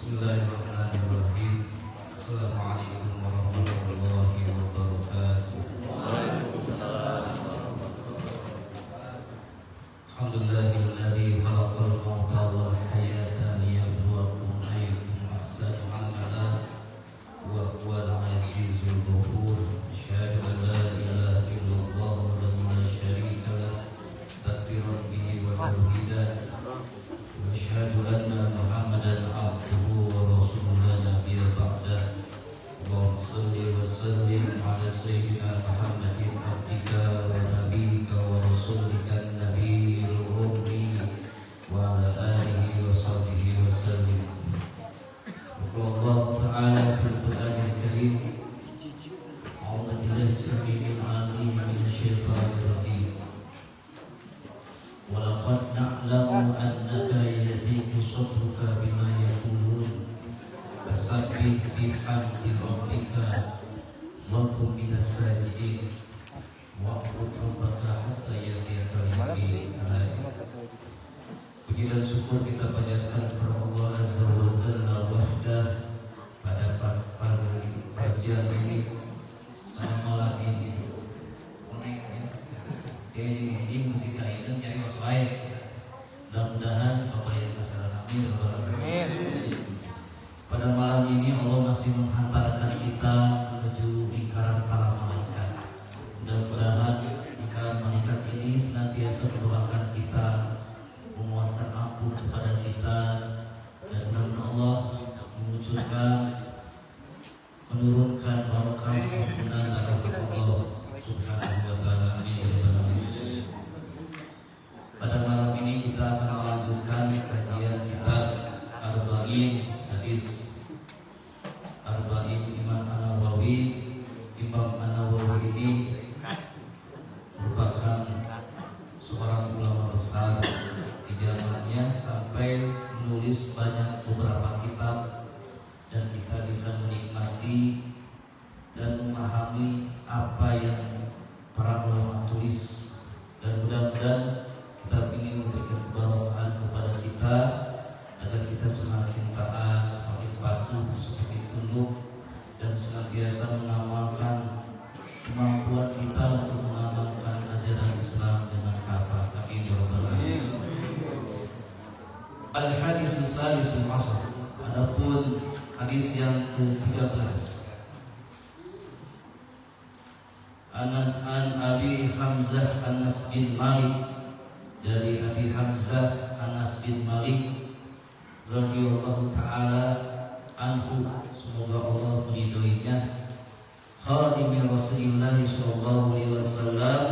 Bismillahirrahmanirrahim. Assalamualaikum warahmatullahi wabarakatuh. Alhamdulillahilladzi khalaqal mauta wal hayata liyabluwakum ayyukum ahsanu amala wa huwal azizul ghafur. Asyhadu an la ilaha illallah wahdahu la syarika lah takbiran bihi wa tauhidan. Wa asyhadu anna Muhammadan abduhu wa rasuluhu la nabiyya ba'dah. Allahumma shalli wa sallim ala sayyidina Muhammadin abdika wa nabiyyika wa rasulika an-nabiyil ummi wa ala alihi wa sahbihi wa sallim. Allah Ta'ala fil Qur'anil Karim. A'udzu billahi as-sami'il 'alim minasy syaithanir rajim. Wa laqad na'lamu annaka yadhiqu sadruka bima yaqulun fasabbih bihamdi rabbika wa kum minas sajidin wa'bud rabbaka hatta ya'tiyakal yaqin. Puji dan syukur kita panjatkan kepada Allah Azza wa Jalla wahdah pada pagi ini, malam ini. Ini tidak ingin jadi sesuai. Mudah-mudahan Bapak yang masyarakat amin. Pada malam ini Allah masih menghantarkan kita menuju lingkaran para malaikat. Mudah-mudahan lingkaran malaikat ini senantiasa mendoakan kita, memohonkan ampun kepada kita, dan mudah-mudahan Allah menurunkan barokah ampunan dari Allah Subhanahu wa taala. Amin. Pada malam ini kita akan melanjutkan kajian kitab Arba'in Hadis Arba'in Imam An-Nawawi. Imam An-Nawawi ini merupakan seorang ulama besar di zamannya, sampai menulis banyak beberapa kitab, dan kita bisa menikmati dan memahami apa yang para ulama tulis. Dan mudah-mudahan kita ingin memberikan keberkahan kepada kita agar kita semakin taat, semakin patuh, semakin tunduk, dan senantiasa mengamalkan kemampuan kita untuk mengamalkan ajaran Islam dengan kafah. Amin ya rabbal alamin. Al-hadis as-salisul ashr. Adapun hadis yang ke-13. An Abi Hamzah Anas bin Malik, dari Abi Hamzah Anas bin Malik radhiyallahu taala anhu, semoga Allah meridhoinya, khadimnya Rasulullah sallallahu alaihi wasallam.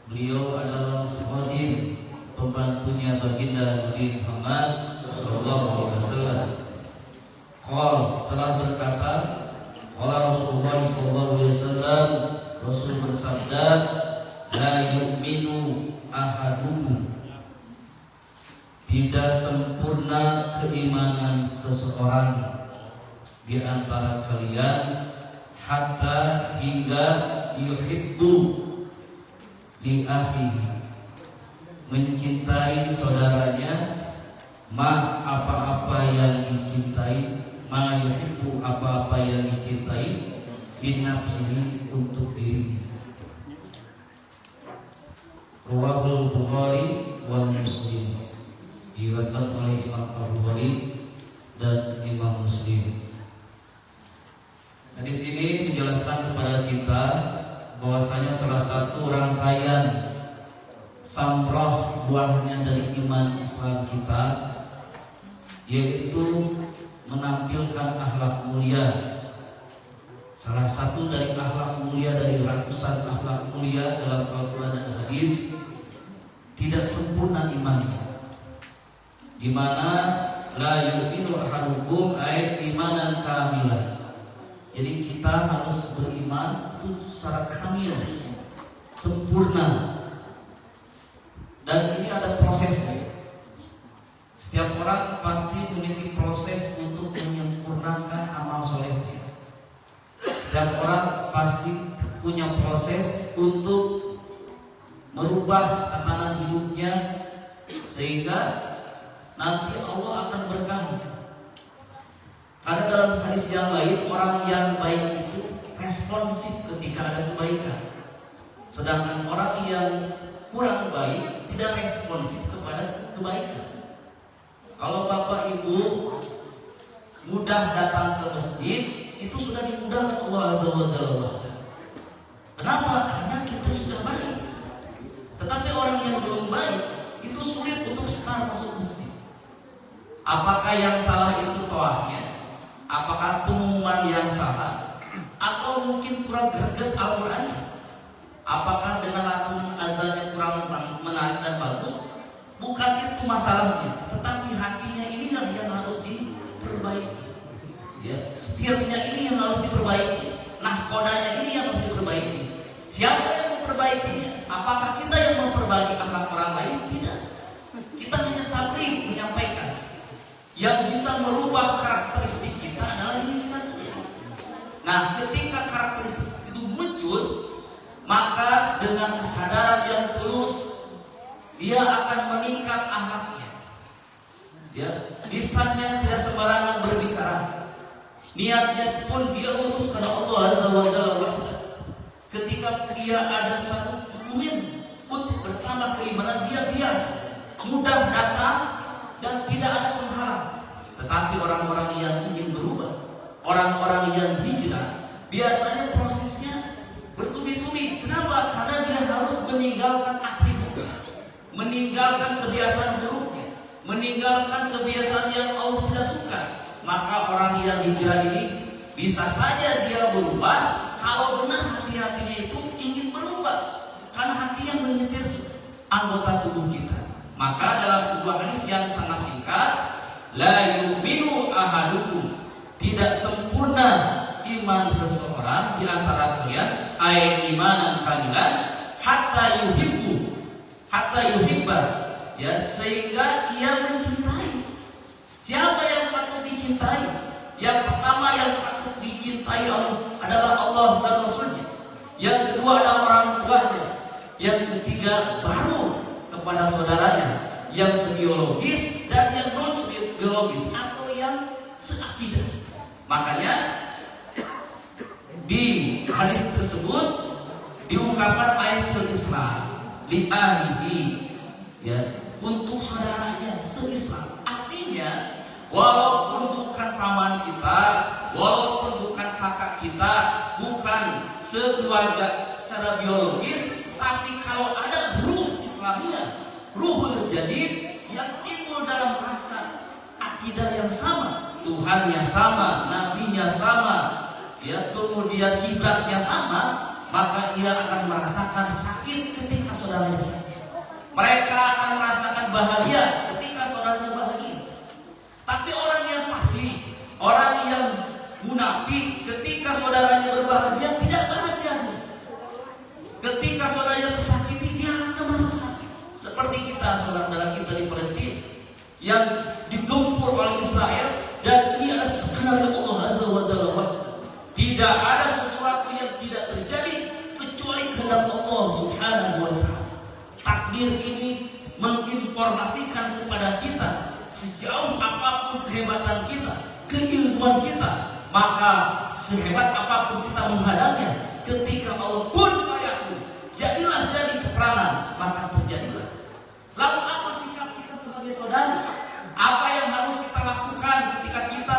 Beliau adalah khadim, pembantunya baginda Nabi Muhammad sallallahu alaihi wasallam. Telah berkata, qala Rasulullah sallallahu alaihi wasallam, Rasul bersabda, la yu'minu ahadukum, tidak sempurna keimanan seseorang di antara kalian, hatta hingga yuhibbu li akhihi, mencintai saudaranya, ma apa-apa yang dicintai, ma yuhibbu apa-apa yang dicintai, bin nafsihi untuk dirinya. Rawahul Bukhari wal Muslim, diriwayatkan oleh Imam Al-Bukhari dan Imam Muslim. Nah, di sini menjelaskan kepada kita bahwasanya salah satu rangkaian samroh buahnya dari iman Islam kita yaitu menampilkan akhlak mulia. Salah satu dari akhlak mulia, dari ratusan akhlak mulia dalam Al-Quran dan hadis, tidak sempurna imannya, di mana la yu'minu ahadukum ay imanan kamilan. Jadi kita harus beriman itu secara kamil, sempurna. Dan ini ada prosesnya. Setiap orang pasti memiliki proses untuk menyempurnakan amal solehnya. Setiap orang pasti punya proses untuk merubah tatanan hidupnya, sehingga nanti Allah akan berkahi. Karena dalam hadis yang lain, orang yang baik itu responsif ketika ada kebaikan. Sedangkan orang yang kurang baik tidak responsif kepada kebaikan. Kalau Bapak Ibu mudah datang ke masjid, itu sudah dimudahkan Allah Azza wa Jalla. Kenapa? Karena kita sudah baik. Tetapi orang yang belum baik itu sulit untuk start masuk masjid. Apakah yang salah itu toahnya? Apakah pengumuman yang salah? Atau mungkin kurang greget Al-Qurannya? Apakah dengan lagu azannya kurang menarik dan bagus? Bukan itu masalahnya, tetapi hatinya inilah yang harus diperbaiki. Ya, setirnya ini yang harus diperbaiki. Nahkodanya ini yang harus diperbaiki. Siapa yang memperbaikinya? Apakah kita yang memperbaiki akhlak orang lain? Tidak. Kita hanya tabligh, menyampaikan. Yang bisa merubah karakteristik kita adalah diri kita sendiri. Nah, ketika karakteristik itu muncul, maka dengan kesadaran yang tulus, dia akan meningkat akhlaknya. Ya, lisannya tidak sembarangan berbicara. Niatnya pun dia lurus karena Allah Azza wa Jalla. Ketika dia ada satu momen untuk bertambah keimanan, dia bias, mudah datang dan tidak ada penghalang. Tetapi orang-orang yang ingin berubah, orang-orang yang hijrah, biasanya prosesnya bertubi-tubi. Kenapa? Karena dia harus meninggalkan atribut, meninggalkan kebiasaan buruknya, meninggalkan kebiasaan yang Allah tidak suka. Maka orang yang hijrah ini bisa saja dia berubah kalau benar hati-hatinya itu ingin berubah, karena hati yang menyetir anggota tubuh kita. Maka dalam sebuah hadis yang sangat singkat, la yu'minu ahadukum, tidak sempurna iman seseorang di antara kalian, ay imanan kamilan, hatta yuhibba, ya, sehingga ia mencintai. Siapa yang patut dicintai? Yang pertama yang patut dicintai adalah Allah dan Rasulnya. Yang kedua adalah orang tuanya. Yang ketiga baru kepada saudaranya, yang sebiologis dan yang non sebiologis atau yang seakidah. Makanya di hadis tersebut diungkapkan ayatul Islam li ahlihi, ya, untuk saudaranya se-Islam. Artinya walaupun bukan paman kita, walaupun bukan kakak kita, bukan sekeluarga secara biologis, tapi kalau ada ruh Islamiyah, ruhul jadid yang timbul dalam rasa akidah yang sama, Tuhannya sama, nabinya sama, ya, kemudian kiblatnya sama, maka ia akan merasakan sakit ketika saudaranya sakit. Mereka akan merasakan bahagia ketika saudaranya bahagia. Tapi orang yang pasif, orang yang munafik, ketika saudaranya berbahagia tidak bahagia. Ketika saudaranya tersakiti, dia akan merasa sakit. Seperti kita, saudara-saudara kita di Palestina yang digempur oleh Israel, dan ini adalah skenario Allah Azza wa Jalla. Tidak ada sesuatu yang tidak terjadi kecuali kehendak Allah Subhanahu wa Ta'ala. Takdir ini menginformasikan kepada kita sejauh apapun kehebatan kita, keilmuan kita, maka sehebat apapun kita menghadapnya, ketika Allah kun fayakun, jadilah jadi peperangan, maka terjadilah. Lalu apa sikap kita sebagai saudara? Apa yang harus kita lakukan ketika kita,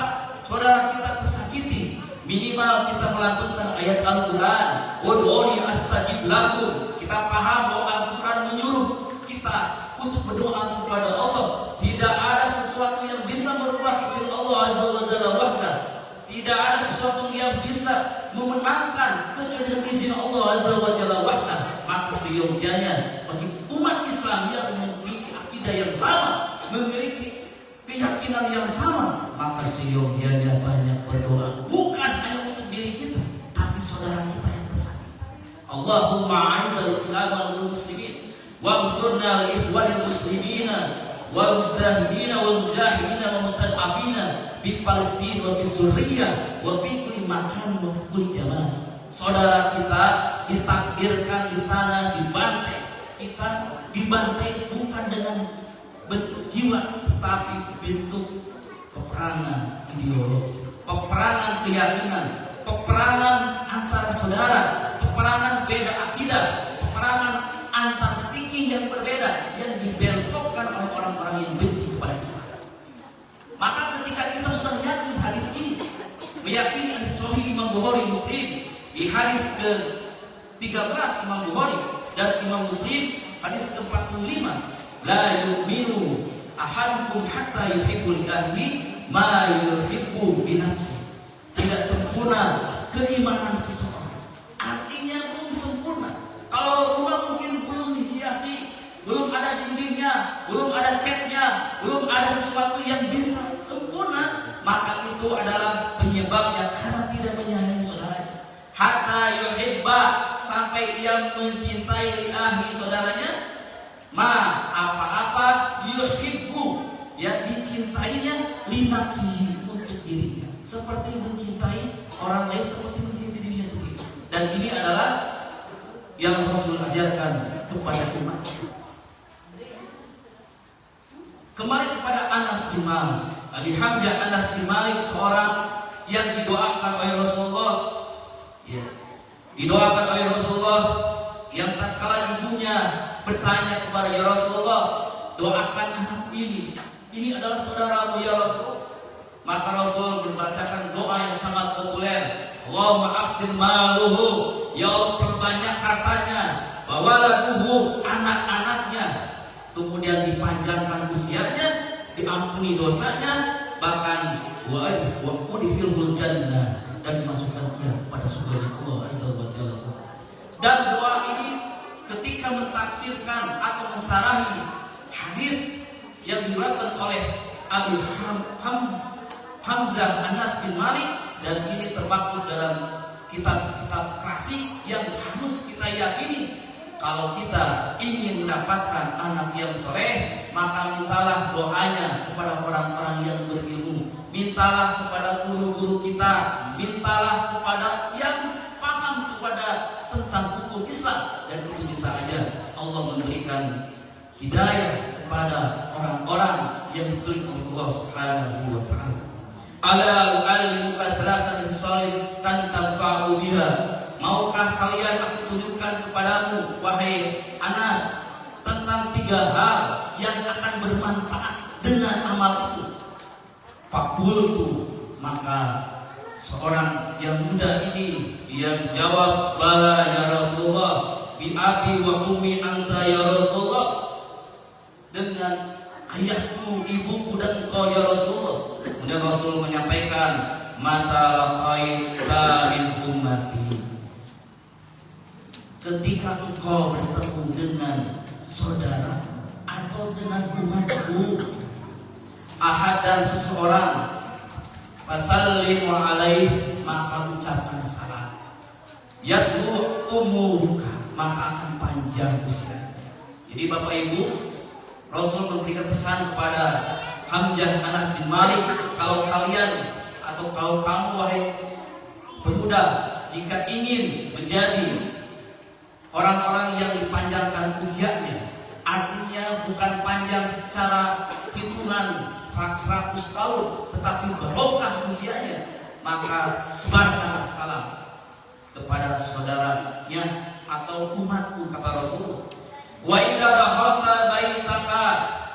saudara kita tersakiti? Minimal kita melantunkan ayat Al-Quran, ud'uni astajib lakum. Kita paham bahwa Al-Quran menyuruh kita untuk berdoa kepada Allah. Tidak ada sesuatu yang bisa merubah kecuali Allah Azza wa Jalla wahdah. Tidak ada sesuatu yang bisa memenangkan kecuali dengan izin Allah Azza wa Jalla wahdah. Maka seyogyanya bagi umat Islam yang memiliki akidah yang sama, memiliki keyakinan yang sama, maka seyogyanya banyak berdoa, bukan hanya untuk diri kita, tapi saudara kita yang bersakit. Allahumma a'izzal Islam wal muslimin wa'ansurna lil ikhwanil muslimina wal mujahidina wal mujahidina wa mustad'afina bi Palestina wa bi Suriah wa bi kulli makan wa kulli zaman. Saudara kita ditakdirkan di sana dibantai. Kita dibantai bukan dengan bentuk jiwa, tetapi bentuk peperangan ideologi. peperangan keyakinan, peperangan antara saudara, peperangan beda akidah, peperangan antar fikih yang berbeda yang dibelokkan oleh orang-orang yang benci kepada Islam. Maka ketika kita sudah yakin hadis ini, meyakini hadis Sahih Imam Bukhari Muslim di hadis ke-13 Imam Bukhari dan Imam Muslim hadis ke-45, la yu'minu ahadukum hatta yuhibbu li ahli ma yuhibbu bi nafsi. Tidak sempurna keimanan seseorang. Artinya belum sempurna. Kalau rumah mungkin belum dihiasi, belum ada dindingnya, belum ada catnya, belum ada sesuatu yang bisa sempurna, maka itu adalah penyebabnya karena tidak menyayangi saudaranya. Hatta yuhibba, sampai ia mencintai li ahli saudaranya, ma apa-apa yuhibbu, ya dicintainya li nafsihi, untuk dirinya, seperti mencintai orang lain seperti mencintai dirinya sendiri. Dan ini adalah yang Rasul ajarkan kepada umat. Kembali kepada Anas bin Malik. Abi Hamzah Anas bin Malik, seorang yang didoakan oleh Rasulullah, ya, didoakan oleh Rasulullah, yang tatkala ibunya bertanya kepada ya Rasulullah, doakan anakku ini adalah saudaramu ya Rasul. Maka Rasul membacakan doa yang sangat populer, Allahumma aksir maluhu, ya Allah perbanyak hartanya, wawaladuhu, anak-anaknya, kemudian dipanjangkan usianya, diampuni dosanya, bahkan wa udkhilhul jannah, dan dimasukkan dia kepada surga Allah Azza wa Jalla. Dan doa ini ketika mentafsirkan atau mensarahi hadis yang diriwayatkan oleh Abi Hamzah Anas bin Malik, dan ini termaktub dalam kitab-kitab klasik yang harus kita yakini. Kalau kita ingin mendapatkan anak yang soleh, maka mintalah doanya kepada orang-orang yang berilmu, mintalah kepada guru-guru kita, mintalah kepada yang paham kepada tentang hukum Islam, dan itu bisa aja Allah memberikan hidayah kepada orang-orang yang dipilih oleh Allah Subhanahu wa Ta'ala. Ala u'allimuka salasan khisalin tanfa'u biha. Maukah kalian aku tunjukkan kepadamu, wahai Anas, tentang 3 hal yang akan bermanfaat dengan amal itu? Faqultu, maka seorang yang muda ini dia menjawab, bala ya Rasulullah, bi abi wa ummi anta ya Rasulullah, dengan ayahku, ibuku, dan engkau ya Rasulullah. Kemudian Rasul menyampaikan, mata laqaita min ummati, ketika engkau bertemu dengan saudara atau dengan umatku, ahad dan seseorang, fasallimu alaih, maka ucapkan salam, yatlu umuruka, maka akan panjang usia. Jadi Bapak Ibu, Rasul memberikan pesan kepada Hamzah Anas bin Malik, kalau kalian atau kalau kamu wahai pemuda, jika ingin menjadi orang-orang yang dipanjangkan usianya, artinya bukan panjang secara hitungan 100 tahun, tetapi barokah usianya, maka sebarkan salam kepada saudaranya atau umatku, kata Rasul. Wa idza dakhalta baitaka,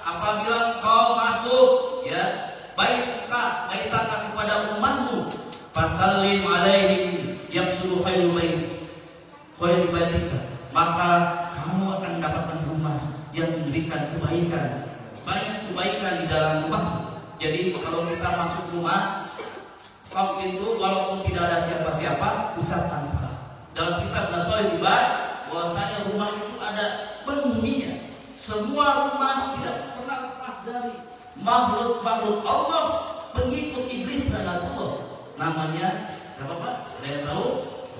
apabila kau masuk ya baitaka kepada umatmu, fasallim alaihim yaqsulu khairu baitika, maka kamu akan mendapatkan rumah yang memberikan kebaikan, banyak kebaikan di dalam rumah. Jadi kalau kita masuk rumah, ketok pintu, walaupun tidak ada siapa-siapa, ucapkan salam. Dalam kitab Nasoih dibahas bahwasanya rumah itu ada penghuninya. Semua rumah tidak pernah lepas dari makhluk-makhluk Allah, pengikut iblis dan Allah. Namanya siapa Pak? Ada yang tahu?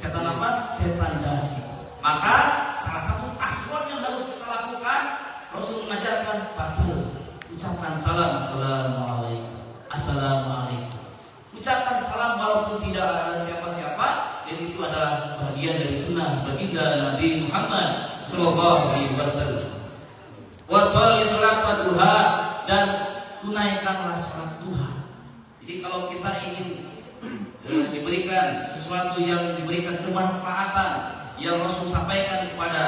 Setan apa? Setan dasi. Maka salah satu password yang harus kita lakukan, Rasul mengajarkan password. Ucapkan salam, assalamualaikum. Ucapkan salam walaupun tidak ada siapa-siapa, dan itu adalah bagian dari sunnah baginda Nabi Muhammad Sallallahu Alaihi Wasallam. Washolli sholat duha, dan tunaikanlah sholat duha. Jadi kalau kita ingin sesuatu yang diberikan kemanfaatan yang Rasul sampaikan kepada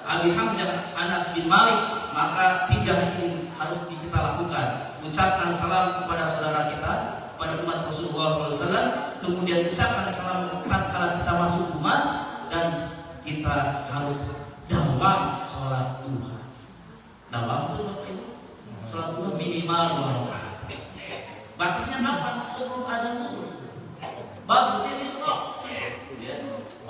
Abi Hamzah Anas bin Malik, maka 3 ini harus kita lakukan. Ucapkan salam kepada saudara kita, pada umat Rasulullah SAW, kemudian ucapkan salam tatkala kita masuk rumah, dan kita harus dawam sholat duha. Dawam itu apa itu? Sholat duha minimal 2 rakaat. Batasnya kapan? Sebelum adzan zuhur. Bagusnya di stop.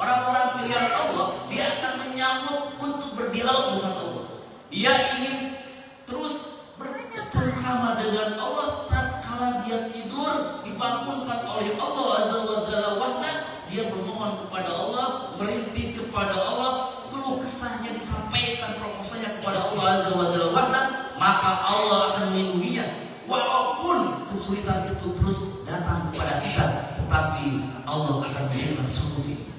Orang-orang pilihan Allah, dia akan menyambut untuk berdialog dengan Allah. Dia ingin terus bercengkrama dengan Allah. Tatkala dia tidur, dibangunkan oleh Allah Azza wa Jalla wahda, dia bermohon kepada Allah, merintih kepada Allah, keluh kesahnya disampaikan, proposalnya kepada Allah Azza wa Jalla wahda, maka Allah akan melindunginya. Walaupun kesulitan itu terus datang kepada kita, tetapi Allah akan memberikan solusi.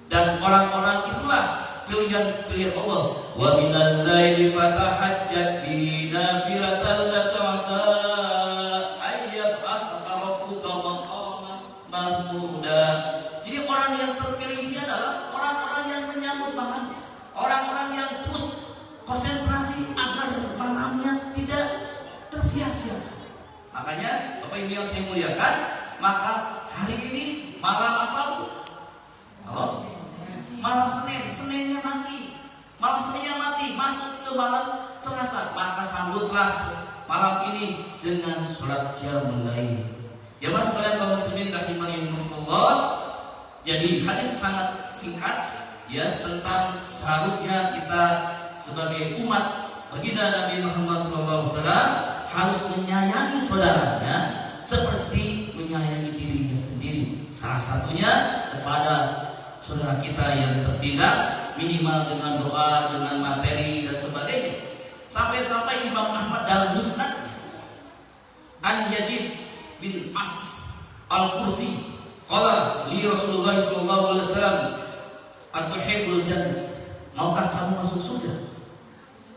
Dan orang-orang itulah pilihan Allah. Wa minal laili fatahajjat bihi nafilatan laka asa ayyab asqa rabbuka maqaman mahmuda. Jadi orang yang terpilih ini adalah orang-orang yang menyambut malam, orang-orang yang terus konsentrasi agar malamnya tidak tersia-sia. Makanya Bapak Ibu yang saya muliakan, maka hari ini malam apa Bu? Oh, malam Senin, Seninnya mati, malam Seninnya mati, masuk ke malam Selasa, maka sambutlah malam ini dengan sholat qiyamul lail. Ya mas sekalian kaum muslimin rahimanillah. Jadi hadis sangat singkat ya tentang seharusnya kita sebagai umat baginda Nabi Muhammad SAW harus menyayangi saudaranya seperti menyayangi dirinya sendiri. Salah satunya kepada saudara kita yang tertindas, minimal dengan doa, dengan materi dan sebagainya. Sampai-sampai Imam Ahmad dalam musnad An Yazid bin As Al-Kursi qala li Rasulullah sallallahu alaihi wasallam atuhibbul jannah, maukah kamu masuk surga?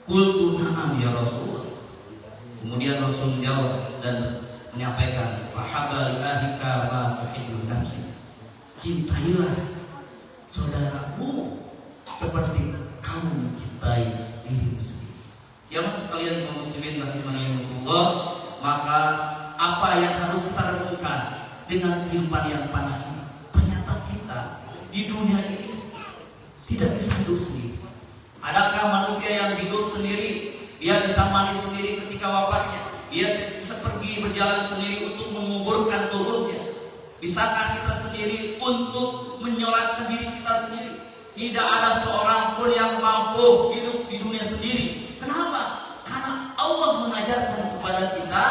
Qultu na'am ya Rasulullah. Kemudian Rasul menjawab dan menyampaikan, fahabba li ahlika ma tuhibbu nafsi, cintailah saudaramu seperti kamu mencintai dirimu sendiri. Ya mas sekalian kaum muslimin rahimanillah, maka apa yang harus kita lakukan dengan kehidupan yang panah ini? Ternyata kita di dunia ini tidak bisa hidup sendiri. Adakah manusia yang hidup sendiri? Dia bisa mati sendiri ketika wafatnya. Dia bisa pergi berjalan sendiri untuk menguburkan turunnya. Bisakah kita sendiri untuk menyolatkan diri kita sendiri? Tidak ada seorang pun yang mampu hidup di dunia sendiri. Kenapa? Karena Allah mengajarkan kepada kita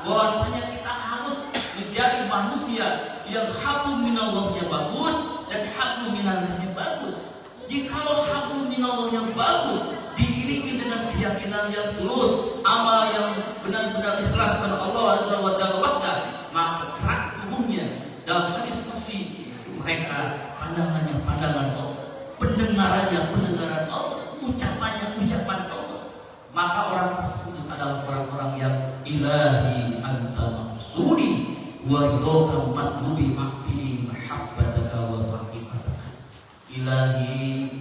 bahwasanya kita harus menjadi manusia yang hablum minallahnya bagus dan hablum minannasnya bagus. Jikalau hablum minallahnya bagus diiringi dengan keyakinan yang tulus, amal yang benar-benar ikhlas kepada Allah Azza wa Jalla wahda, maka kerak tubuhnya dalam hadis kursi mereka pandangannya pandangan Allah, pendengarannya pendengaran Allah, ucapannya ucapan Allah. Maka orang tersebut adalah orang-orang yang ilahi anta maksudi wa ridhoka matlubi maktini mahabbataka wa ma'ifataka. Ilahi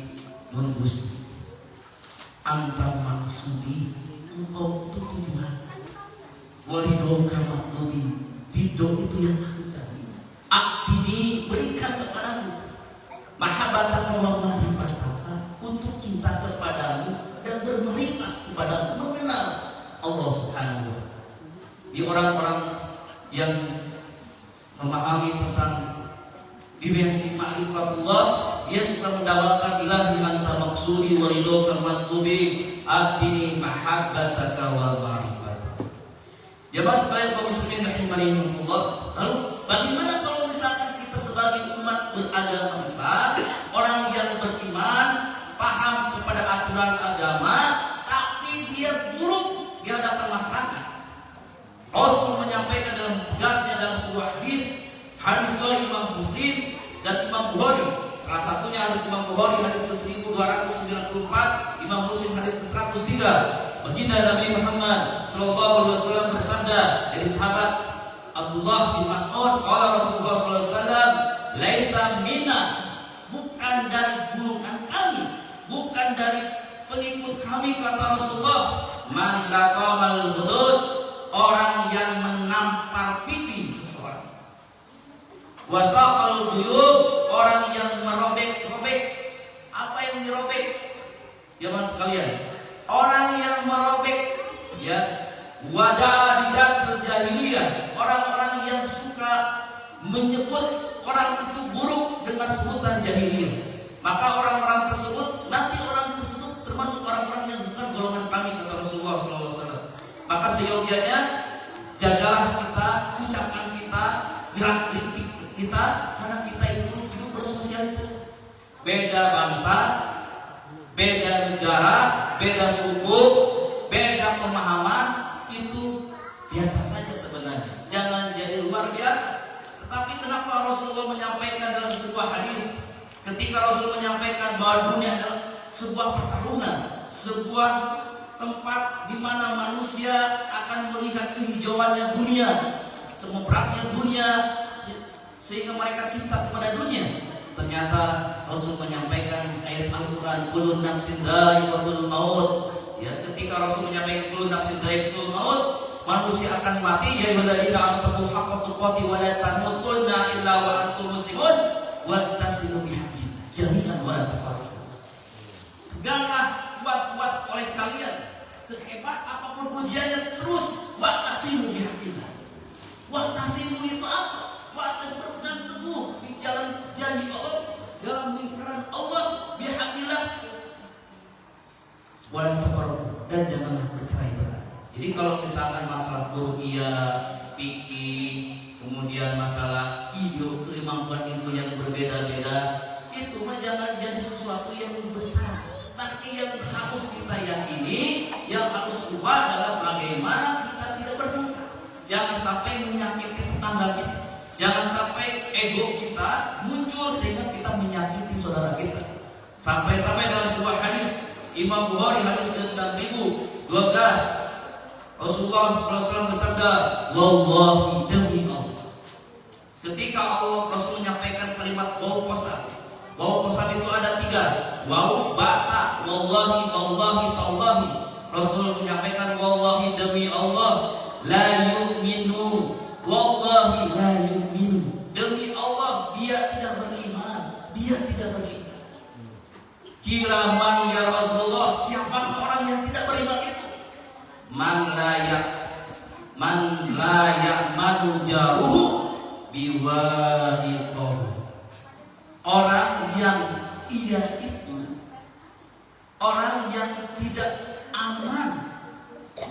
nun Gusti, anta maksudi, engkau itu tujuan, wa ridhoka matlubi, ridho itu yang aku cari. Aktini berikan kepadamu, mahabbataka wa ma'ifataka, untuk cinta kepadamu dan bermakrifat kepada mengenal Allah Subhanahu wa Ta'ala. Di orang-orang yang memahami tentang dimensi ma'rifatullah, dia suka mendapatkan ilahi anta maksudi wa ridhoka matlubi atini mahabbataka wa ma'rifataka. Jemaah sekalian kaum muslimin rahimanillah. Lalu bagaimana kalau misalkan kita sebagai umat beragama Islam, orang yang beriman, paham kepada aturan agama, tapi dia buruk di hadapan masyarakat? Rasul menyampaikan dalam tegasnya dalam sebuah hadis sahih Imam Muslim dan Imam Bukhari. Salah satunya hadis Imam Bukhari hadis ke-1294, Imam Muslim hadis ke-103. Baginda Nabi Muhammad sallallahu alaihi wasallam bersabda dari sahabat Abdullah bin Mas'ud, qala Rasulullah sallallahu alaihi wasallam, laisa minna, bukan dari golongan kami, bukan dari pengikut kami, kata Rasulullah. Man laqamal hudud, orang yang menampar pipi seseorang. Wasaqal buyub, orang yang merobek-robek. Apa yang dirobek? Jemaah sekalian, orang yang merobek ya wajah jahiliyah, orang-orang yang suka menyebut orang itu buruk dengan sebutan jahiliyah. Maka orang-orang tersebut, nanti orang tersebut termasuk orang-orang yang bukan golongan kami, kata Rasulullah SAW. Maka seyogianya jagalah kita, ucapan kita, gerak-gerik kita, karena kita itu hidup bersosialisasi. Beda bangsa, beda negara, beda suku, beda pemahaman, itu biasa saja sebenarnya. Jangan jadi luar biasa. Tetapi kenapa Rasulullah menyampaikan dalam sebuah hadis, ketika Rasul menyampaikan bahwa dunia adalah sebuah pertarungan, sebuah tempat di mana manusia akan melihat kehijauannya dunia, semebrangnya dunia, sehingga mereka cinta kepada dunia. Ternyata Rasul menyampaikan ayat Al-Quran, kullu nafsin dha'iqatul maut. Ya, ketika Rasul menyampaikan kullu nafsin dha'iqatul maut, manusia akan mati. Ya ayyuhalladzina amanu haqqa tuqatih wa la tamutunna illa wa antum muslimun wattasimu bihablillah jami'an wa la tafarraqu. Peganglah kuat-kuat oleh kalian, sehebat apapun ujiannya, terus wattasimu bihablillah. Wattasimu itu apa? Wattasimu berpegang teguh di jalan janji Allah, dalam lingkaran Allah, bihablillah wa la tafarraqu, dan janganlah bercerai-berai. Jadi kalau misalkan masalah ruqyah, fikih, kemudian masalah kemampuan ilmu yang berbeda-beda, itu mah jangan jadi sesuatu yang besar. Tapi yang harus kita yakini, yang harus ubah adalah bagaimana kita tidak berduka. Jangan sampai menyakiti tetangga kita. Jangan sampai ego kita muncul sehingga kita menyakiti saudara kita. Sampai-sampai dalam sebuah hadis Imam Bukhari, hadis 6012, Rasulullah SAW bersabda, wallahi demi Allah. Ketika Allah Rasul menyampaikan kalimat waw qasam. Waw qasam itu ada 3. Waw, bata, wallahi, wallahi, tallahi. Rasul menyampaikan wallahi demi Allah, la yu'minu. Wallahi la yu'minu. Demi Allah, dia tidak beriman. Dia tidak beriman. Kira man ya Rasulullah, siapa orang yang tidak beriman itu? Man la ya'manu jaruhu biwa'iqahu. Orang yang ia itu orang yang tidak aman,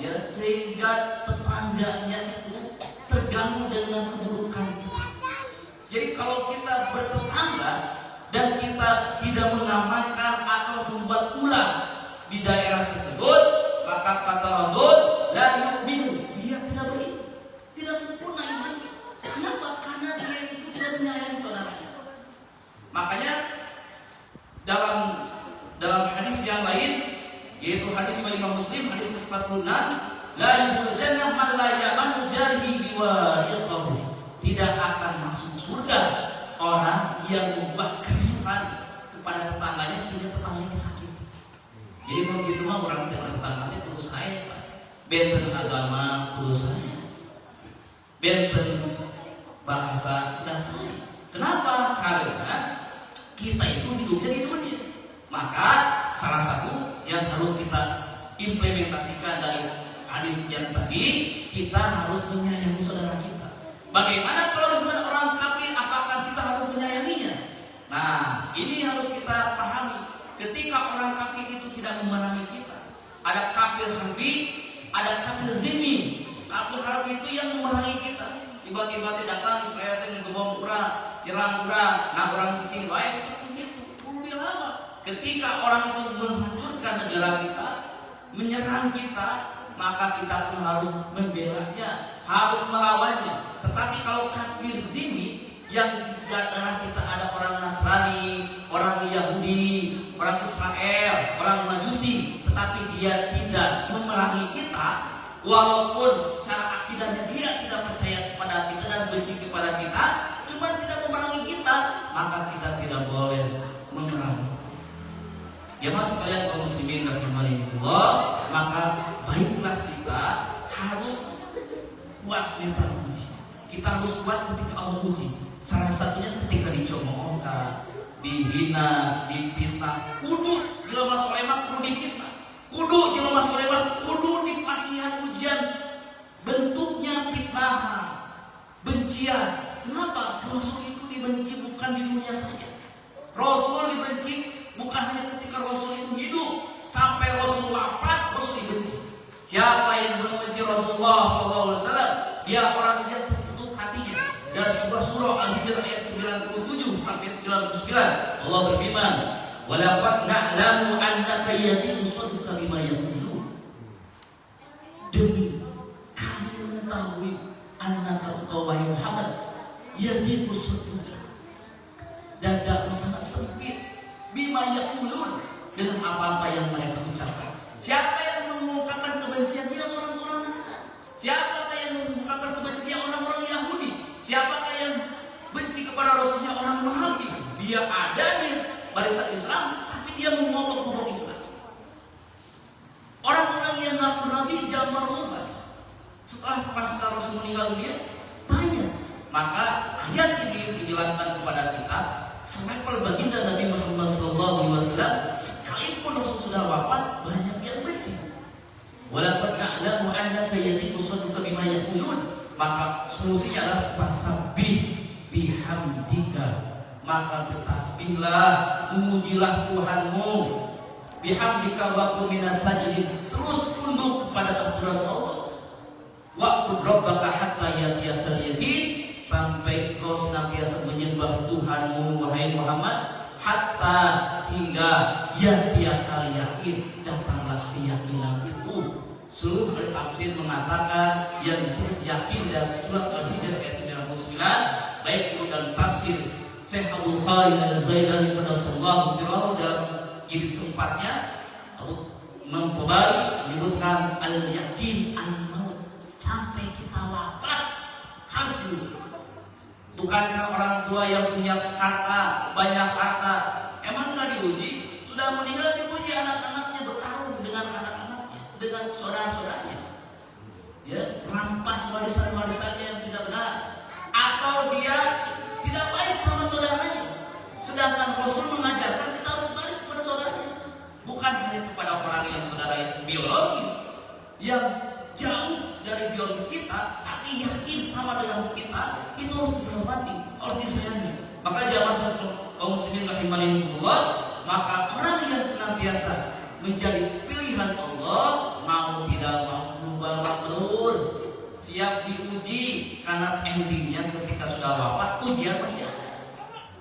ya, sehingga tetangganya itu terganggu dengan keburukan kita. Jadi kalau kita bertetangga dan kita tidak mengamankan atau membuat ulah di daerah tersebut, maka kata Rasul, la yu'minu, dia tidak beriman, tidak sempurna iman. Kenapa? Karena dia itu tidak menyayangi saudaranya. Makanya dalam hadis yang lain, yaitu hadis Imam Muslim, hadis 46, la yadkhulul jannah man la ya'manu jarihi biwa'iqahu. Tidak akan masuk surga orang yang membuat kesulitan kepada tetangganya sehingga tetangganya sakit. Jadi kalau gitu mah orang tetangganya terus saya, benten agama terus saya, benten bahasa dan saya. Kenapa? Karena kita itu hidupnya di dunia. Maka salah satu yang harus kita implementasikan dari hadis yang tadi, kita harus menyayangi saudara kita. Bagaimana kalau misalnya orang kafir, apakah kita harus menyayanginya? Nah, ini harus kita pahami. Ketika orang kafir itu tidak memerangi kita, ada kafir harbi, ada kafir zimmi. Kafir harbi itu yang memerangi kita. Tiba-tiba datang Israel dengan gebom kurang, nyerang kurang, nah orang cicing baik itu lebih lama. Ketika orang itu menghancurkan negara kita, menyerang kita, maka kita pun harus membelanya, harus melawannya. Tetapi kalau kafir zimmi, yang di antara kita ada orang Nasrani, orang Yahudi, orang Israel, orang Majusi, tetapi dia tidak memerangi kita, walaupun secara akidahnya dia tidak percaya kepada kita dan benci kepada kita, cuma tidak memerangi kita, Jemaah sekalian kaum muslimin rahimakumullah, maka baiklah kita harus kuat mental uji. Kita harus kuat ketika Allah uji. Salah satunya ketika dicomongkan, dihina, dipitnah. Kudu jelema solema kudu dipitnah. Kudu jelema solema kudu dipasihan ujian. Bentuknya fitnah, bencian. Kenapa? Rasul itu dibenci bukan di dunia saja. Rasul dibenci bukan hanya ketika Rasul itu hidup, sampai Rasul wafat Rasul dibenci. Siapa yang membenci Rasulullah SAW, dia orang yang tertutup hatinya. Dan surah Al-Hijr ayat 97 sampai 99 Allah berfirman, "Walaqad na'lamu annaka yadhillu sadruka bima yaqulun." Demi kami mengetahui annaka wahai Muhammad yadhillu sadruka, dadamu sangat sempit bima yaqulun, dengan apa-apa yang mereka ucapkan. Siapa yang mengungkapkan kebencian? Dia orang-orang Nasrani. Siapakah yang mengungkapkan kebencian? Dia orang-orang Yahudi. Siapakah yang benci kepada Rasulnya? Orang munafik. Dia ada di barisan Islam, tapi dia mengobok-obok Islam. Orang-orang yang ngaku Nabi zaman Rasul banyak. Setelah pasca Rasul meninggal dunia banyak. Maka ayat ini dijelaskan kepada kita, selevel baginda Nabi Muhammad SAW, sekalipun Rasul sudah wafat, banyak yang benci. Walaqad na'lamu annaka yadhillu sadruka bima yaqulun. Maka solusinya adalah fasabbih bihamdika. Maka bertasbihlah, memujilah Tuhanmu. Bihamdika wa qum minas sajidin. Terus tunduk kepada aturan Allah. Wa'bud rabbaka hatta yatiyakal yaqin. Sampai kau senantiasa menyembah Tuhanmu wahai Muhammad, hatta hingga yatiyakal yakin, datanglah keyakinan itu. Seluruh ahli tafsir mengatakan yang disebut yakin dan surat Al-Hijr ayat 99, baik itu dalam tafsir Syekh Abdul Qadir Al-Zailani qaddasallahu sirrahu dalam jilid keempatnya, Mempobari menyebutkan al-yakin al-maut, sampai kita wafat harus diuji. Bukankah orang tua yang punya harta, banyak harta, emang nggak diuji? Sudah meninggal diuji, anak-anaknya bertarung dengan anak-anaknya, dengan saudara-saudaranya. Ya, rampas warisan-warisannya yang tidak benar, atau dia tidak baik sama saudaranya. Sedangkan Rasul mengajarkan kita harus baik kepada saudaranya, bukan hanya kepada orang yang saudara yang biologis, yang jauh dari biologis kita, tapi yakin sama dengan kita, itu harus dihormati, harus disayangi. Maka jamaah kaum muslimin rahimakumullah, maka orang yang senantiasa menjadi pilihan Allah, mau tidak mau membawa telur, siap diuji, karena endingnya ketika sudah wafat ujian pasti ada.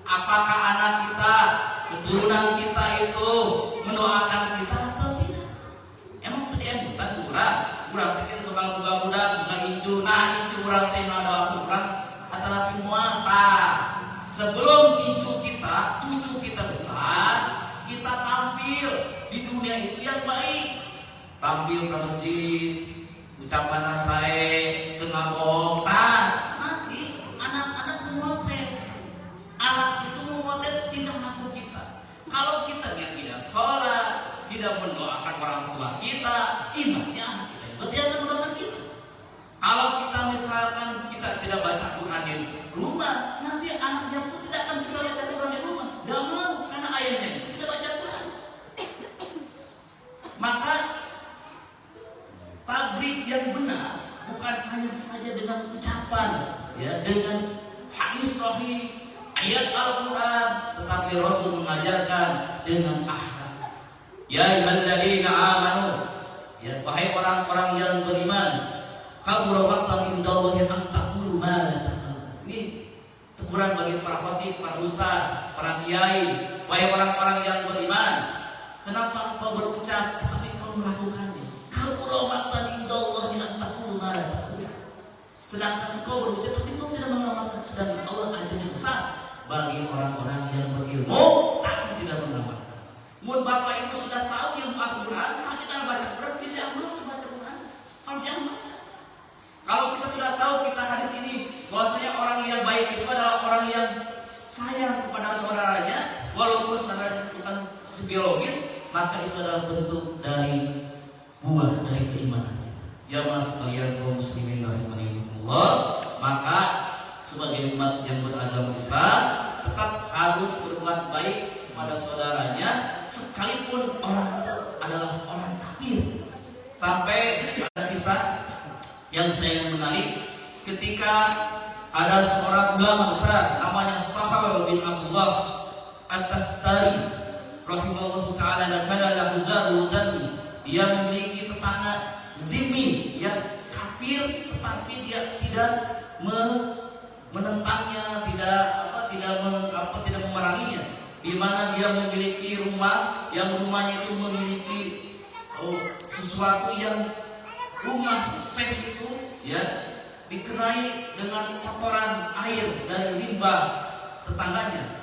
Apakah anak kita, keturunan kita itu mendoakan kita atau tidak? Emang terjadi bukan kurang pikir tukang buka-buka, buka incu, nah incu kurang tema doa kurang, atau nabi muata. Sebelum incu kita, cucu kita besar, kita tampil di dunia itu yang baik. Tampil ke masjid, ucapan nasae, tengah bohongan. Nanti anak-anak memotret. Anak itu memotret tingkah laku kita. Kalau kita yang tidak sholat, tidak mendoakan orang tua kita, ibaratnya anak kita dia akan mendoakan kita. Kalau kita misalkan kita tidak baca Quran di rumah, nanti anaknya pun tidak akan bisa baca Quran di rumah. Gak mau, karena ayahnya itu tidak baca Quran. Maka tabligh yang benar bukan hanya saja dengan ucapan, ya, dengan hadis sahih, ayat Al-Quran, tetapi Rasul mengajarkan dengan akhlak. Ya ayyuhalladzina amanu, ya wahai orang-orang yang beriman, kabura maqtan indallahi an taqulu ma la taqulu. Ini teguran bagi para khatib, para ustaz, para kiai, wahai orang-orang yang beriman, kenapa engkau berucap tetapi engkau melakukannya? Kabura maqtan indallahi an taqulu ma la taqulu. Sedangkan engkau berucap tapi engkau tidak mengamalkan, sedangkan Allah ajanya besar bagi orang-orang yang berilmu tapi tidak mengamalkan. Mun bapak ibu sudah tahu ilmu Al-Quran, tapi tidak baca Quran, tidak mau baca Quran. Kalau kita sudah tahu kita hadis ini, bahwasanya orang yang baik itu adalah orang yang sayang kepada saudaranya, walaupun saudaranya bukan biologis, maka adalah bentuk dari buah dari keimanan kita. Ya mas kalian kaum muslimin rahimakumullah, maka sebagai umat yang beragama Islam tetap harus berbuat baik kepada saudaranya sekalipun orang itu adalah orang kafir. Sampai ada kisah yang saya menarik ketika ada seorang ulama besar namanya Sahal bin Abdullah At-Tastari rahimahullah ta'ala, lakana lahu zaru dhanni. Dia memiliki tetangga zimmi, ya kafir, tetapi dia tidak menentangnya, tidak memeranginya. Di mana dia memiliki rumah yang rumahnya itu memiliki sesuatu yang rumah syekh itu ya dikenai dengan kotoran air dari limbah tetangganya,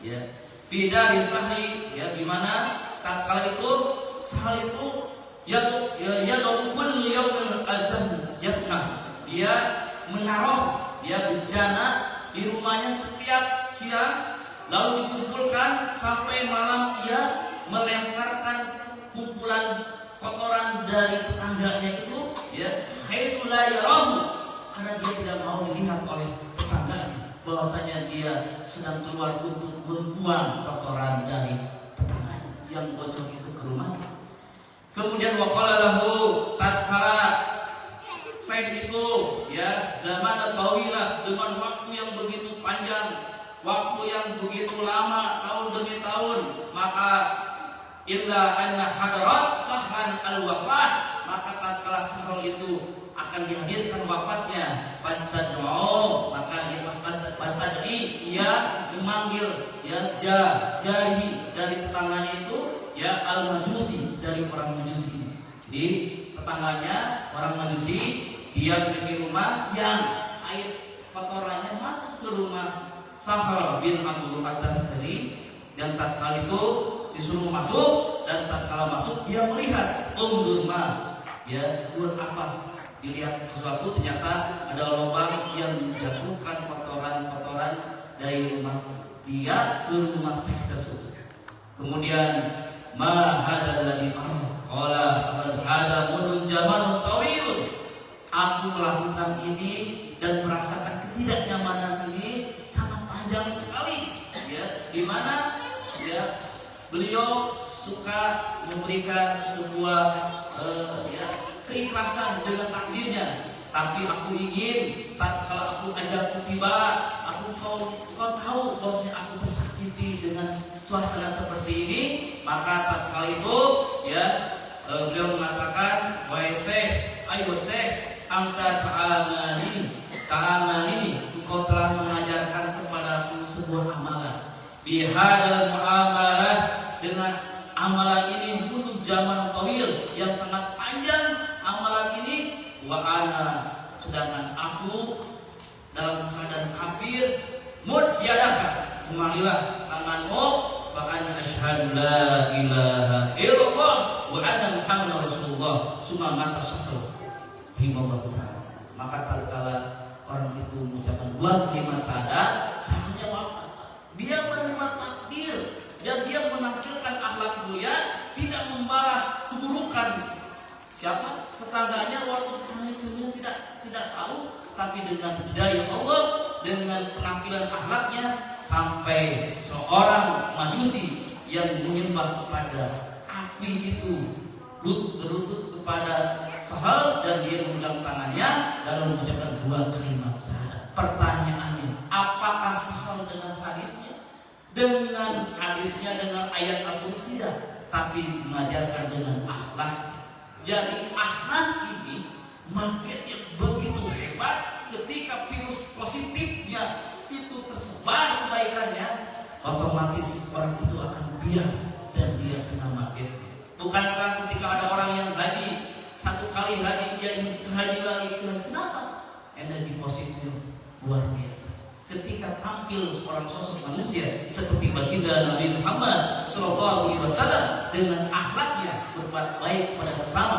ya beda di Sahli, ya di mana tatkala itu Sahal itu ya daukul yaumil ajam yafna, dia menaruh ya bejana di rumahnya setiap siang, lalu dikumpulkan sampai malam ia melemparkan kumpulan kotoran dari tetangganya itu, ya haitsu la yarahu, karena dia tidak mau dilihat oleh tetangganya bahwasanya dia sedang keluar untuk membuang kotoran dari tetangganya yang bocor itu ke rumahnya. Kemudian waqala lahu, tatkala Syekh itu ya zaman tawilah, dengan waktu yang begitu panjang, waktu yang begitu lama, tahun demi tahun, maka illa anna hadarat Sahlan al-wafah, maka tatkala Sahl itu akan dihadirkan wafatnya, pastad'u, maka pastad'i, ia memanggil ya jarihi dari tetangganya itu, ya al-majusi, dari orang majusi. Di tetangganya orang majusi, dia memiliki rumah yang air kotorannya masuk ke rumah Sahl bin Abdullah At-Tastari, dan tatkala itu disuruh masuk, dan tatkala masuk dia melihat umurma, ya buat apa? Dilihat sesuatu, ternyata ada lubang yang menjatuhkan kotoran-kotoran dari rumah dia ke rumah Syekh tersebut. Kemudian ma hadzal ladzi qala sabada munun zamanun tawilun, aku melakukan ini dan merasakan ketidaknyamanan ini sangat panjang sekali, ya di mana ya beliau suka memberikan sebuah keikhlasan dengan takdirnya, tapi aku ingin tatkala aku ajak tiba, kau tahu bahwasanya aku tersakiti dengan suasana seperti ini. Maka tatkala itu ya beliau mengatakan, wahai Syekh, ayo Syekh, anta ta'amani, engkau telah mengajarkan kepadaku sebuah amalan, bihadal muamalah, dengan amalan ini untuk zaman tawil yang sangat panjang. Amalan ini wa ana, sedangkan aku dalam keadaan kafir, mud yadaka, kemarilah tanganmu, fa ana asyhadu la ilaha illallah wa anna muhammadar rasulullah, summa mata Sahl rahimahullah ta'ala. Maka tatkala orang itu mengucapkan dua kalimat syahadat, sahaja wafat. Dia menerima takdir dan dia menampilkan akhlak mulia, tidak membalas keburukan siapa tetangganya, waktu tetangganya sebenarnya tidak tahu, tapi dengan hidayah Allah, dengan penampilan akhlaknya, sampai seorang majusi yang menyembah kepada api itu berlutut kepada Sahl, dan dia memegang tangannya lalu mengucapkan dua kalimat syahadat. Pertanyaannya, apakah Sahl dengan hadisnya, dengan ayat Al-Qur'an? Tidak, tapi mengajarkan dengan akhlak. Jadi akhlak ini magnet begitu hebat, ketika virus positifnya itu tersebar kebaikannya, otomatis orang itu akan bias dan dia kena magnet. Bukankah ketika ada orang yang haji, satu kali haji dia ingin haji lagi, kenapa? Energi positif luar biasa. Ketika tampil seorang sosok manusia seperti baginda Nabi Muhammad SAW dengan akhlaknya berbuat baik pada sesama,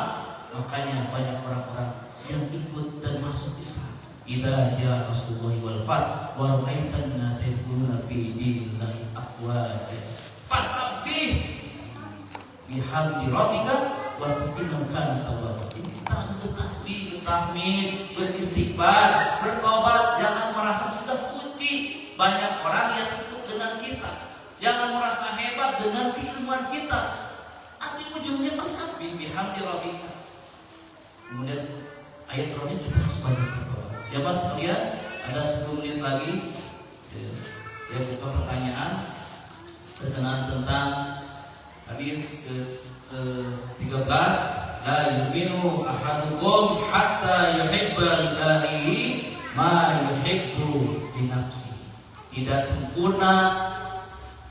makanya banyak orang-orang yang ikut dan masuk Islam. Idza jaa Rasulullah wal fath wa ra'aitan nasa yadkhuluna fi dinillahi afwaja fasabbih bihamdi rabbika wastaghfirhu kana tawwab. Kita untuk tasbih, tahmid, beristighfar, bertobat, jangan merasa sudah suci. Banyak orang yang ikut dengan kita. Jangan merasa hebat dengan keilmuan kita. Tapi ujungnya tasbih bihamdi rabbika. Kemudian ayat terakhir kita harus banyak berdoa. Jamaah sekalian, ada 10 menit lagi. Saya buka pertanyaan berkenaan tentang hadis ke-13, la yu'minu ahadukum hatta yuhibba li akhihi ma yuhibbu li nafsihi. Tidak sempurna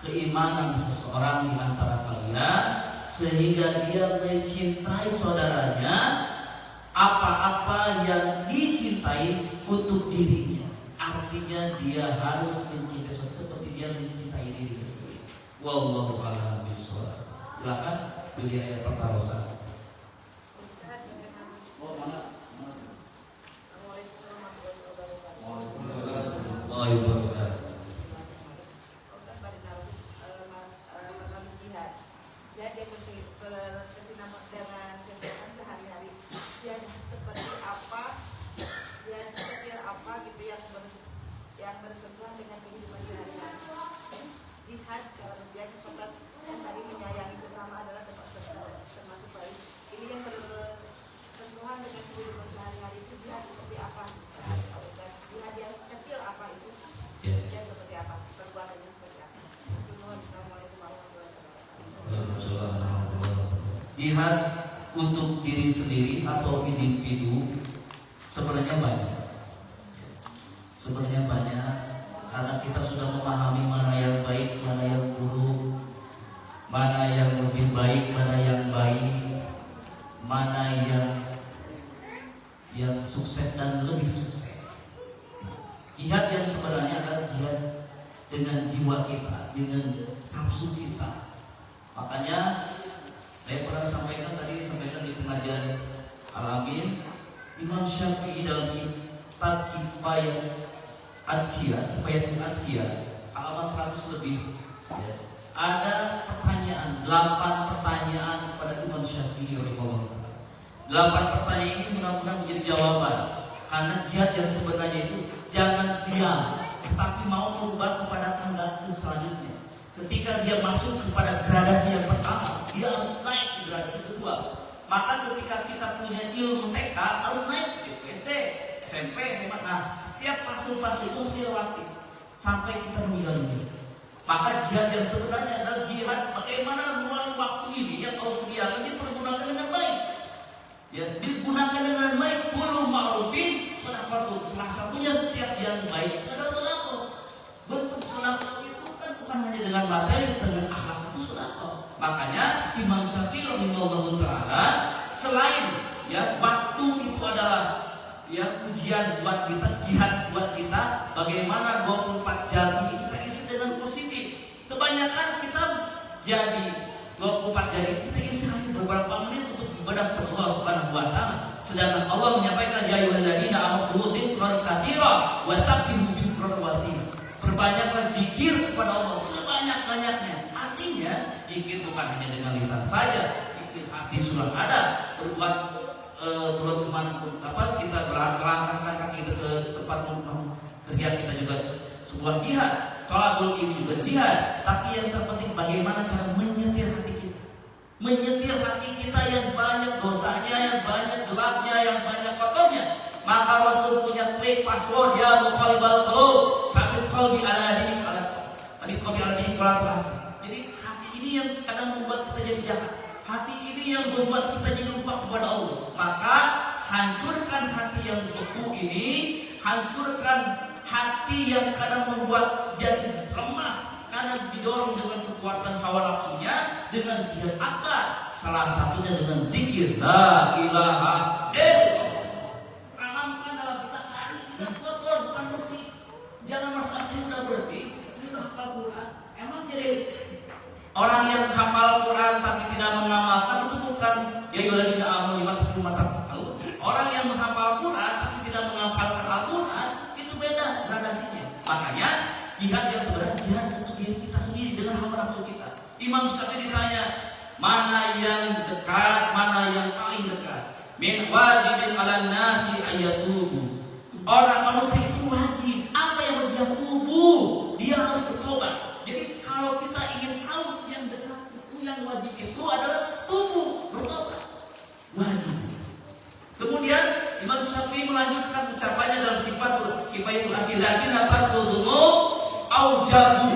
keimanan seseorang di antara kalian sehingga dia mencintai saudaranya apa-apa yang dicintai untuk dirinya. Artinya dia harus mencintai seperti dia mencintai dirinya sendiri. Wallahu a'lam bishawab. Silakan pilih ayat pertama. Oh, mana? yang bersentuhan dengan kehidupan sehari-hari. Jihad kalau dia sepakat dan tadi menyayangi sesama adalah termasuk baik. Ini yang bersentuhan dengan kehidupan sehari-hari itu jihad seperti apa? Jihad yang kecil apa itu? Jihad seperti apa? Perbuatannya seperti apa? Assalamualaikum warahmatullahi wabarakatuh. Jihad untuk diri sendiri atau individu sebenarnya banyak. Sebenarnya banyak karena kita sudah memahami mana yang baik, mana yang buruk, mana yang lebih baik, mana yang baik, mana yang sukses dan lebih sukses. Jihad yang sebenarnya adalah jihad dengan jiwa kita, dengan nafsu kita. Makanya saya pernah sampaikan di pengajian Al-Amin, Imam Syafi'i dalam kitab Kifayatul Adhiyah halaman 100 lebih ya, ada pertanyaan, 8 pertanyaan kepada Imam Syafi'i rahimahullah. 8 pertanyaan ini mudah-mudahan menjadi jawaban. Karena jihad yang sebenarnya itu jangan diam, tetapi mau merubah kepada tangga selanjutnya. Ketika dia masuk kepada gradasi yang pertama, dia harus naik ke gradasi kedua. Maka ketika kita punya ilmu TK harus naik ke SD, SMP, SMA. Nah, setiap fase-fase itu mesti lewati sampai kita meninggal dunia. Maka jihad yang sebenarnya adalah jihad bagaimana melalui waktu ini yang Allah sediakan dipergunakan dengan baik. Ya, digunakan dengan baik. Kullu ma'rufin shadaqatun. Salah satunya setiap yang baik adalah sedekah. Bentuk sedekah itu kan bukan hanya dengan materi, dengan akhlak itu sedekah. Makanya Imam Syafi'i rahimahullah taala selain ya waktu itu adalah ya ujian buat kita, jihad buat kita, bagaimana 24 jam ini kita isi dengan positif. Kebanyakan kita jadi 24 jam kita isi hanya beberapa menit untuk ibadah kepada Allah Subhanahu wa taala. Sedangkan Allah menyampaikan ya ayyuhalladzina amanu dzikran katsira wasabbihu dzikran wasila. Perbanyaklah zikir kepada Allah sebanyak-banyaknya. Artinya zikir bukan hanya dengan lisan saja, zikir hati sudah ada, berbuat kemana pun kita melangkahkan kaki ke tempat kerja kita juga sebuah jihad, tolakul ini juga jihad. Tapi yang terpenting bagaimana cara menyetir hati kita, menyetir hati kita yang banyak dosanya, yang banyak gelapnya, yang banyak kotornya. Maka Rasul punya klik password ya muqallibal qulub sabit qalbi ala dini Jadi hati ini yang kadang membuat kita jadi jahat. Hati ini yang membuat kita jadi lupa kepada Allah. Maka hancurkan hati yang beku ini, hancurkan hati yang kadang membuat jadi lemah karena didorong dengan kekuatan hawa nafsunya. Dengan jihad apa? Salah satunya dengan zikir la ilaha illallah. Tanamkan dalam kita hari kita kotor, bukan bersih. Jangan merasa sudah bersih, sudah hafal Quran. Emang jadi orang yang hafal Quran tapi tidak mengamalkan itu bukan ya ayyuhalladzina amanu lima taqulun. Orang yang menghafal Quran tapi tidak menghafalkan Al-Quran itu beda gradasinya. Makanya jihad yang sebenarnya jihad untuk diri kita sendiri dengan hawa nafsu kita. Imam Syafi'i ditanya, mana yang dekat, mana yang paling dekat. Min wajibin 'alan nasi ayatubu. Orang manusia itu wajib. Apa yang harus dia tubuh? Dia harus bertobat. Jadi kalau kita ingin tahu yang dekat itu, yang wajib itu adalah tubuh, bertobat. Wajib. Kemudian Imam Syafi'i melanjutkan ucapannya dalam Kifayatul Akil, lakin taqdumu aujabu.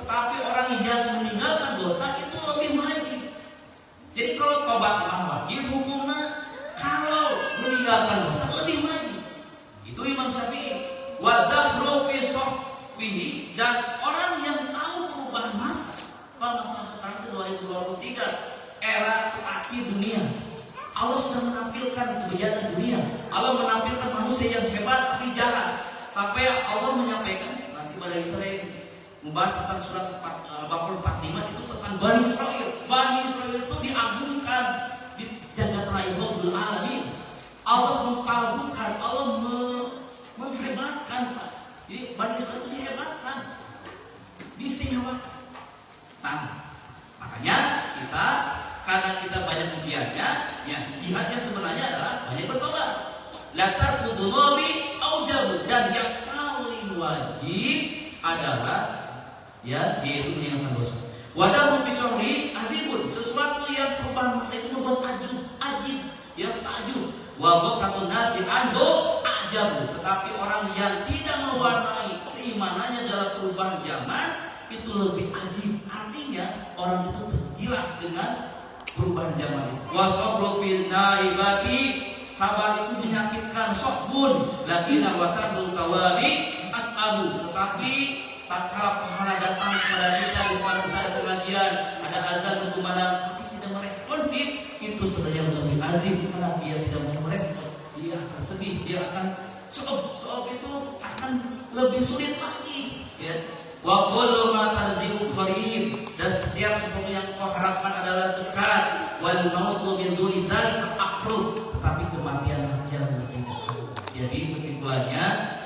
Tetapi orang yang meninggalkan dosa itu lebih wajib. Jadi kalau tobat wajib hukumnya, kalau meninggalkan dosa lebih wajib. Itu Imam Syafi'i. Wa dakhlu fi sahfihi, dan orang yang tahu perubahan masa sekarang itu 2023, era akhir dunia. Allah sudah menampilkan kejahatan dunia. Allah menampilkan manusia yang hebat tapi jahat. Sampai Allah menyampaikan nanti pada Israel membahas tentang surat 45 itu tentang Bani Israel. Bani Israel itu diagungkan di jagat raya Rabbul Alamin. Allah mengagungkan, Allah menghebatkan, Pak. Jadi Bani Israel itu dihebatkan, diistimewakan. Nah, makanya kita, karena kita banyak ujiannya, ya jihad yang sebenarnya adalah banyak bertobat. Latar kudunobi aujabu, dan yang paling wajib adalah ya yaitu meninggalkan dosa. Wadah mufisohri azibun, sesuatu yang perubahan masa itu membuat ajib, yang takjub. Wabokatun nasi ando ajabu, tetapi orang yang tidak mewarnai keimanannya dalam perubahan zaman itu lebih ajib. Artinya orang itu tergilas dengan perubahan zaman itu. Wasobru fil naibati, sabar itu menyakitkan. Sokbun lakina wasadul tawari as'abu, tetapi tatkala pahala datang kepada kita di pada pengajian, ada azan untuk malam, tapi tidak meresponsif, itu sebenarnya lebih azim. Karena dia tidak mau merespon, dia akan sedih, dia akan sob itu akan lebih sulit lagi, ya. Wa kullu ma tarziqu qarib, dan setiap sesuatu yang kau harapkan adalah dekat. Wal mautu min duni zalika aqrab, tetapi kematian yang lebih dekat. Jadi kesimpulannya,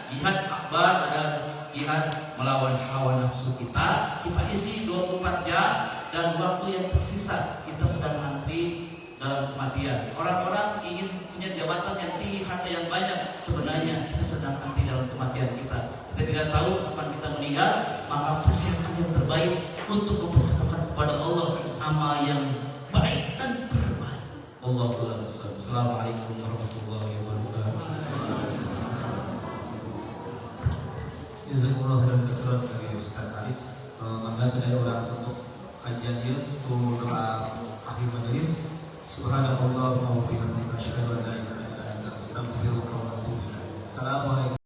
jihad akbar adalah jihad melawan hawa nafsu kita. Kita isi 24 jam dan waktu yang tersisa kita sedang antri dalam kematian. Orang-orang ingin punya jabatan yang tinggi, harta yang banyak, sebenarnya kita sedang antri dalam kematian kita. Kita tidak tahu kapan kita meninggal, maka persiapan yang terbaik untuk mempersembahkan kepada Allah amal yang baik dan terbaik. Allahu a'lam. Assalamualaikum warahmatullahi wabarakatuh. Jazakumullah khairan katsiran dari Ustaz Aris. Maka saudara orang untuk kajian dia untuk